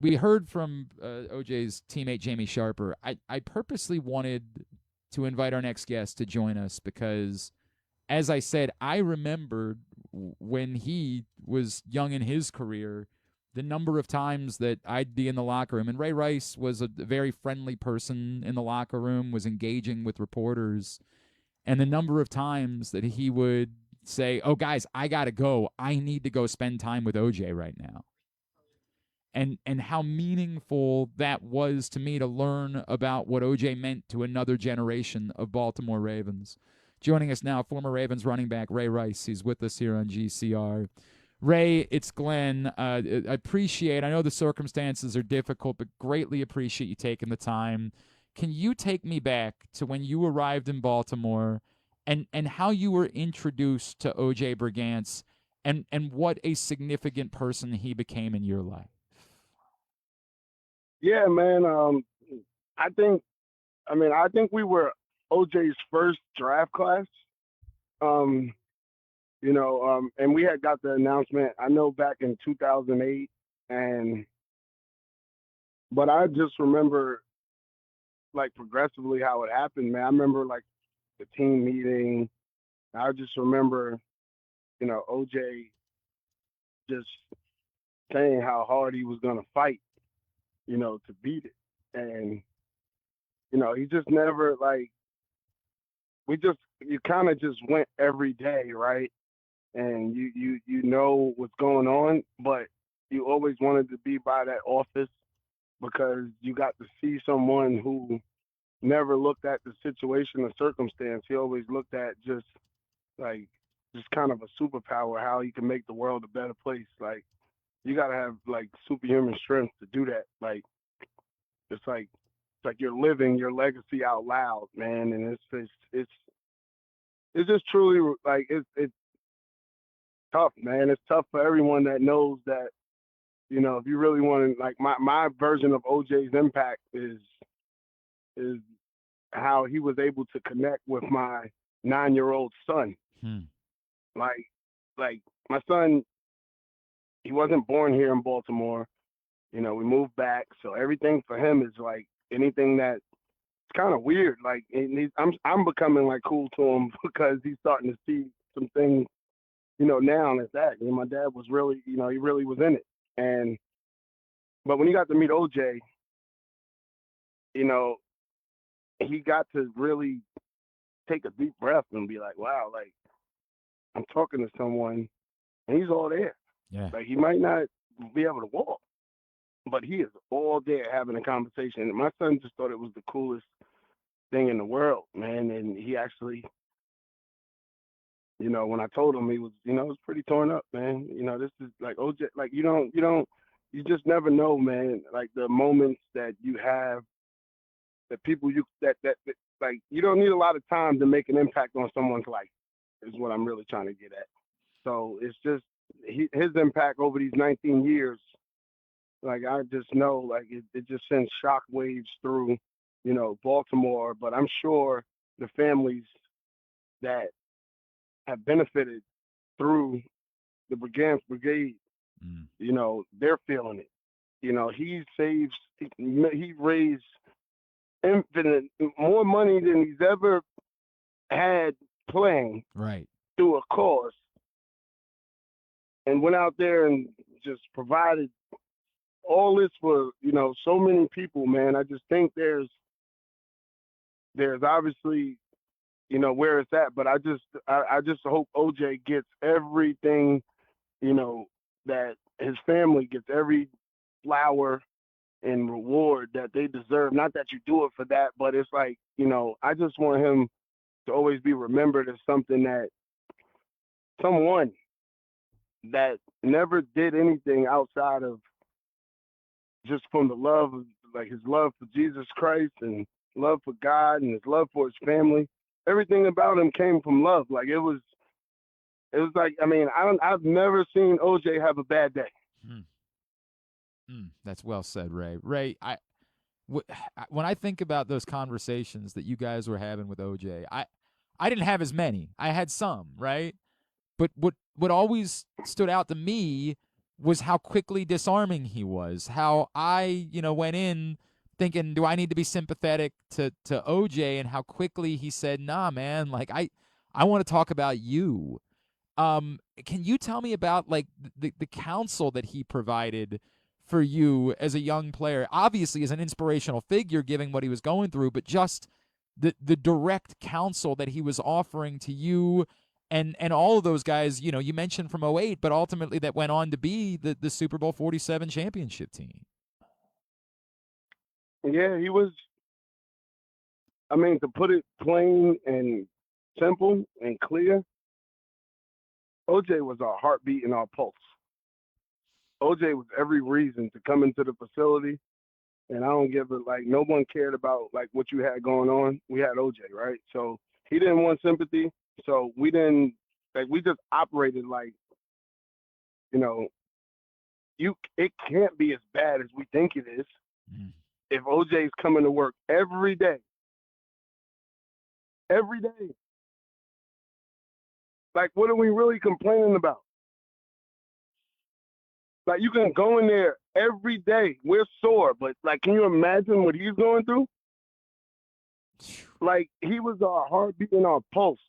we heard from OJ's teammate Jamie Sharper. I purposely wanted to invite our next guest to join us because, as I said, I remembered when he was young in his career, the number of times that I'd be in the locker room. And Ray Rice was a very friendly person in the locker room, was engaging with reporters. And the number of times that he would say, "Oh, guys, I got to go. I need to go spend time with OJ right now." And how meaningful that was to me to learn about what OJ meant to another generation of Baltimore Ravens. Joining us now, former Ravens running back Ray Rice. He's with us here on GCR. Ray, it's Glenn. I appreciate, I know the circumstances are difficult, but greatly appreciate you taking the time. Can you take me back to when you arrived in Baltimore and how you were introduced to OJ Brigance and what a significant person he became in your life? Yeah, man. I think, I think we were OJ's first draft class. Um, and we had got the announcement. I know back in 2008, and but I just remember like progressively how it happened, man. I remember like the team meeting. I just remember, OJ just saying how hard he was gonna fight, to beat it, and he just never like you kind of just went every day, right? And you know what's going on, but you always wanted to be by that office because you got to see someone who never looked at the situation or circumstance. He always looked at like just kind of a superpower, how he can make the world a better place. Like you gotta have like superhuman strength to do that. Like it's like you're living your legacy out loud, man. And it's just truly like it's tough, man. It's tough for everyone that knows that, if you really want to, like my version of OJ's impact is how he was able to connect with my 9-year-old son. Hmm. Like like my son, he wasn't born here in Baltimore. We moved back, so everything for him is like anything that it's kind of weird. Like I'm becoming like cool to him because he's starting to see some things, now and it's that. My dad was really, he really was in it. And but when he got to meet OJ, you know, he got to really take a deep breath and be like, wow, like I'm talking to someone and he's all there. Yeah. Like he might not be able to walk, but he is all there having a conversation. And my son just thought it was the coolest thing in the world, man. And he actually, when I told him, he was, it was pretty torn up, man. This is like OJ, like you just never know, man. Like the moments that you have, the people that like you don't need a lot of time to make an impact on someone's life. Is what I'm really trying to get at. So it's just his impact over these 19 years. Like I just know, like it just sends shock waves through, Baltimore. But I'm sure the families that have benefited through the Brigance Brigade, Mm. they're feeling it. He raised infinite more money than he's ever had playing Right. through a cause, and went out there and just provided all this for so many people, man. I just think there's obviously where it's at, but I just hope OJ gets everything that his family gets, every flower and reward that they deserve. Not that you do it for that, but it's like I just want him to always be remembered as someone that never did anything outside of just from the love of like his love for Jesus Christ and love for God and his love for his family. Everything about him came from love. Like it was like, I've never seen OJ have a bad day. Mm. That's well said, Ray. Ray, when I think about those conversations that you guys were having with OJ, I didn't have as many. I had some, right? But what always stood out to me was how quickly disarming he was. How I, went in thinking, do I need to be sympathetic to OJ, and how quickly he said, nah, man, like I want to talk about you. Can you tell me about like the counsel that he provided for you as a young player? Obviously, as an inspirational figure, given what he was going through, but just the direct counsel that he was offering to you and all of those guys. You mentioned from '08, but ultimately that went on to be the Super Bowl 47 championship team. Yeah, he was. I mean, to put it plain and simple and clear, OJ was our heartbeat and our pulse. OJ was every reason to come into the facility, and I don't give it like no one cared about like what you had going on. We had OJ, right? So he didn't want sympathy, so we didn't like we just operated like you know it can't be as bad as we think it is. Mm. If OJ's coming to work every day, like what are we really complaining about? Like you can go in there every day. We're sore, but like, can you imagine what he's going through? Like he was our heartbeat and our pulse.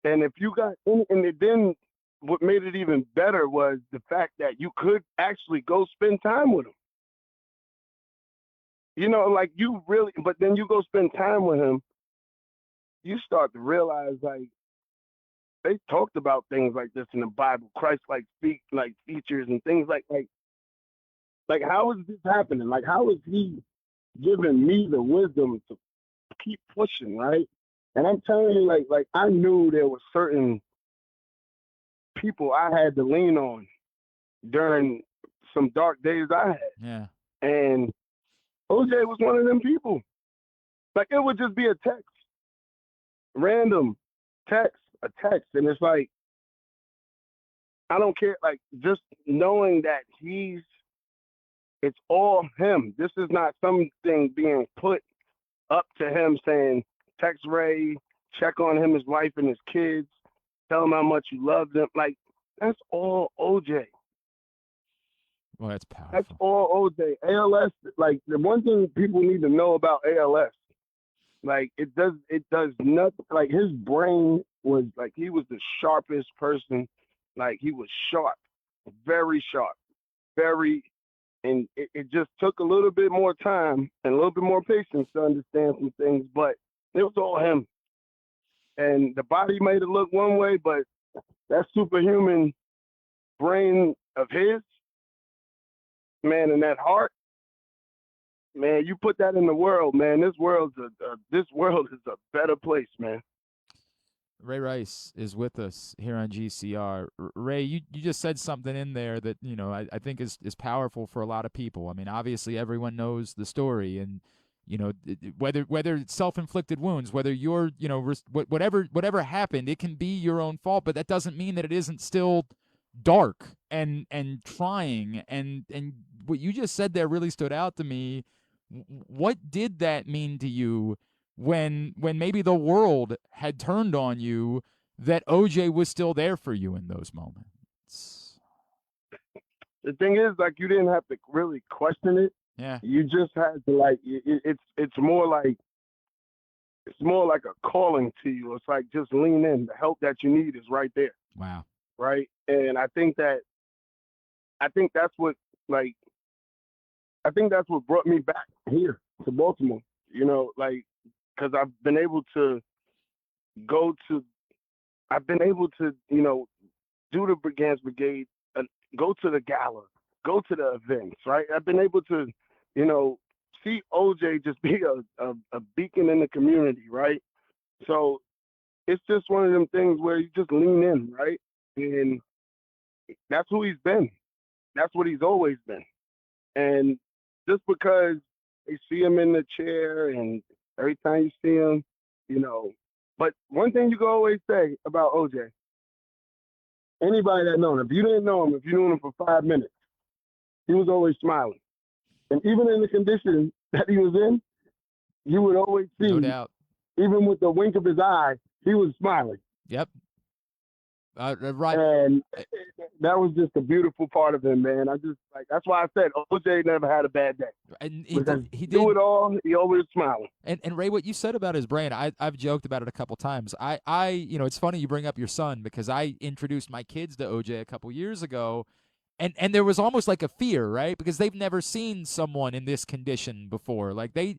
And if you got in, and then what made it even better was the fact that you could actually go spend time with him. Like you really, but then you go spend time with him, you start to realize like they talked about things like this in the Bible, Christ like speak like features and things like how is this happening? Like how is he giving me the wisdom to keep pushing, right? And I'm telling you, like I knew there were certain people I had to lean on during some dark days I had. Yeah. And OJ was one of them people. Like it would just be a text, random a text. And it's like, I don't care. Like just knowing that it's all him. This is not something being put up to him saying, text Ray, check on him, his wife and his kids, tell him how much you love them. Like that's all OJ. Well, that's powerful. That's all OJ. ALS, like the one thing people need to know about ALS, like it does nothing. Like his brain was like he was the sharpest person. Like he was sharp, very sharp, very, and it just took a little bit more time and a little bit more patience to understand some things. But it was all him, and the body made it look one way, but that superhuman brain of his, man, and that heart, man, you put that in the world, man. This world is a better place, man. Ray Rice is with us here on GCR. Ray, you just said something in there that I think is powerful for a lot of people. I mean, obviously everyone knows the story, and whether it's self-inflicted wounds, whether you're whatever happened, it can be your own fault, but that doesn't mean that it isn't still dark and trying. And what you just said there really stood out to me. What did that mean to you when maybe the world had turned on you, that OJ was still there for you in those moments? The thing is, like, you didn't have to really question it. Yeah. You just had to like it's more like a calling to you. It's like just lean in. The help that you need is right there. Wow. Right. And I think that's what like I think that's what brought me back here to Baltimore. Like because go to I've been able to do the Brigance Brigade, go to the gala, go to the events, right? I've been able to, see OJ just be a beacon in the community, right? So it's just one of them things where you just lean in, right? And that's who he's been. That's what he's always been. And just because they see him in the chair and every time you see him, but one thing you can always say about OJ, anybody that known him, if you didn't know him, if you knew him for 5 minutes, he was always smiling. And even in the condition that he was in, you would always see, no doubt, even with the wink of his eye, he was smiling. Yep. Right. And that was just a beautiful part of him, man. I just like that's why I said OJ never had a bad day And because he through did. it all, he always smiling. And Ray, what you said about his brain, I've joked about it a couple times. It's funny you bring up your son because I introduced my kids to OJ a couple years ago, and there was almost like a fear, right? Because they've never seen someone in this condition before. Like they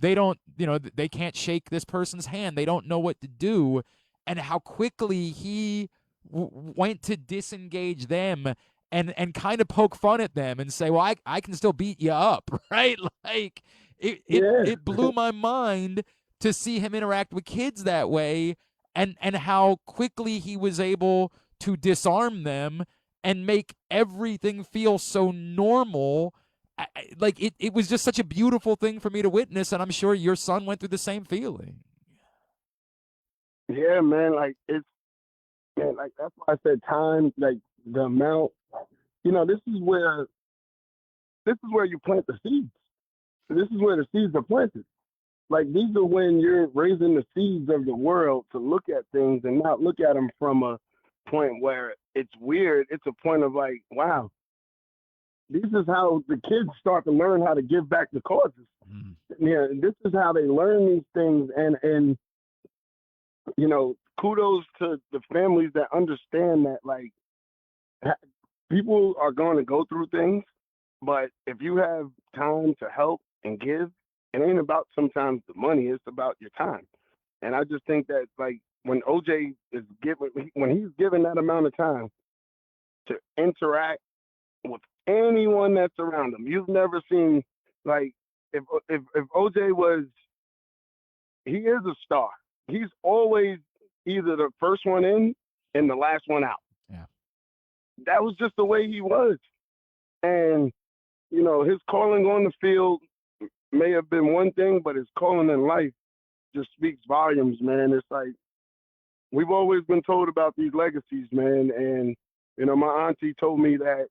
don't, they can't shake this person's hand. They don't know what to do, and how quickly he went to disengage them and kind of poke fun at them and say, "Well, I can still beat you up," right? Like Yeah, it blew my mind to see him interact with kids that way, and how quickly he was able to disarm them and make everything feel so normal. Like it was just such a beautiful thing for me to witness, and I'm sure your son went through the same feeling. yeah, man. Like it's man, like that's why I said time, like the amount. This is where you plant the seeds. This is where the seeds are planted. Like these are when you're raising the seeds of the world to look at things and not look at them from a point where it's weird. It's a point of like, wow, this is how the kids start to learn how to give back to causes. Mm. Yeah, this is how they learn these things, and kudos to the families that understand that like people are going to go through things, but if you have time to help and give, it ain't about sometimes the money, it's about your time. And I just think that like when OJ is given when he's given that amount of time to interact with anyone that's around him, you've never seen like if OJ was he is a star. He's always either the first one in and the last one out. Yeah. That was just the way he was. And, his calling on the field may have been one thing, but his calling in life just speaks volumes, man. It's like we've always been told about these legacies, man. And, my auntie told me that,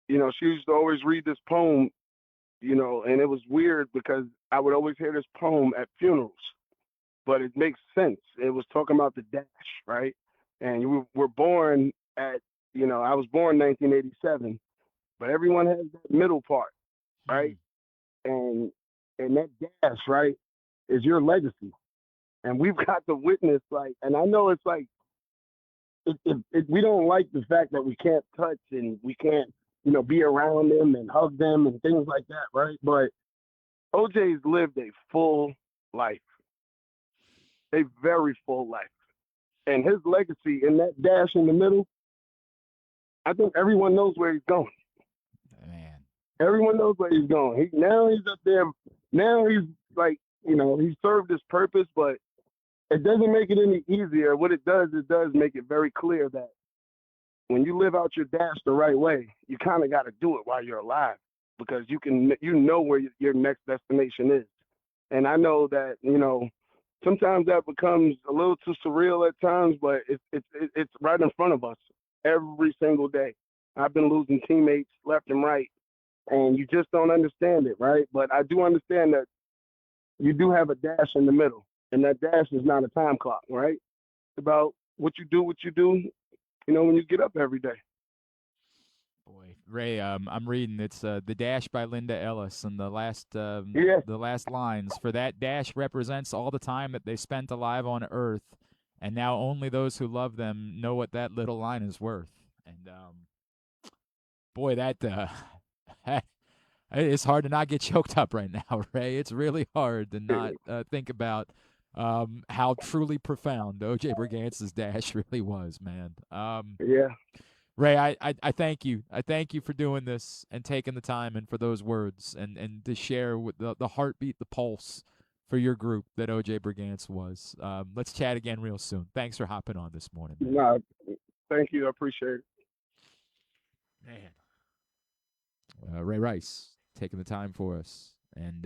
she used to always read this poem, and it was weird because I would always hear this poem at funerals, but it makes sense. It was talking about the dash, right? And you were born at, I was born 1987, but everyone has that middle part, right? Mm. And that dash, right, is your legacy. And we've got to witness, like, and I know it's like, we don't like the fact that we can't touch and we can't, be around them and hug them and things like that, right? But OJ's lived a full life, a very full life. And his legacy in that dash in the middle, I think everyone knows where he's going. Man. Everyone knows where he's going. Now he's up there. Now he's like, he served his purpose, but it doesn't make it any easier. What it does make it very clear that when you live out your dash the right way, you kind of got to do it while you're alive because you know where your next destination is. And I know that, sometimes that becomes a little too surreal at times, but it's right in front of us every single day. I've been losing teammates left and right, and you just don't understand it, right? But I do understand that you do have a dash in the middle, and that dash is not a time clock, right? It's about what you do, when you get up every day. Boy, Ray, I'm reading. It's "The Dash" by Linda Ellis, and Yeah, the last lines for that dash represents all the time that they spent alive on Earth, and now only those who love them know what that little line is worth. And boy, that it's hard to not get choked up right now, Ray. It's really hard to not think about how truly profound OJ Brigance's dash really was, man. yeah. Ray, I thank you. I thank you for doing this and taking the time and for those words and to share with the heartbeat, the pulse for your group that OJ Brigance was. Let's chat again real soon. Thanks for hopping on this morning, man. No, thank you. I appreciate it. Man. Ray Rice taking the time for us. And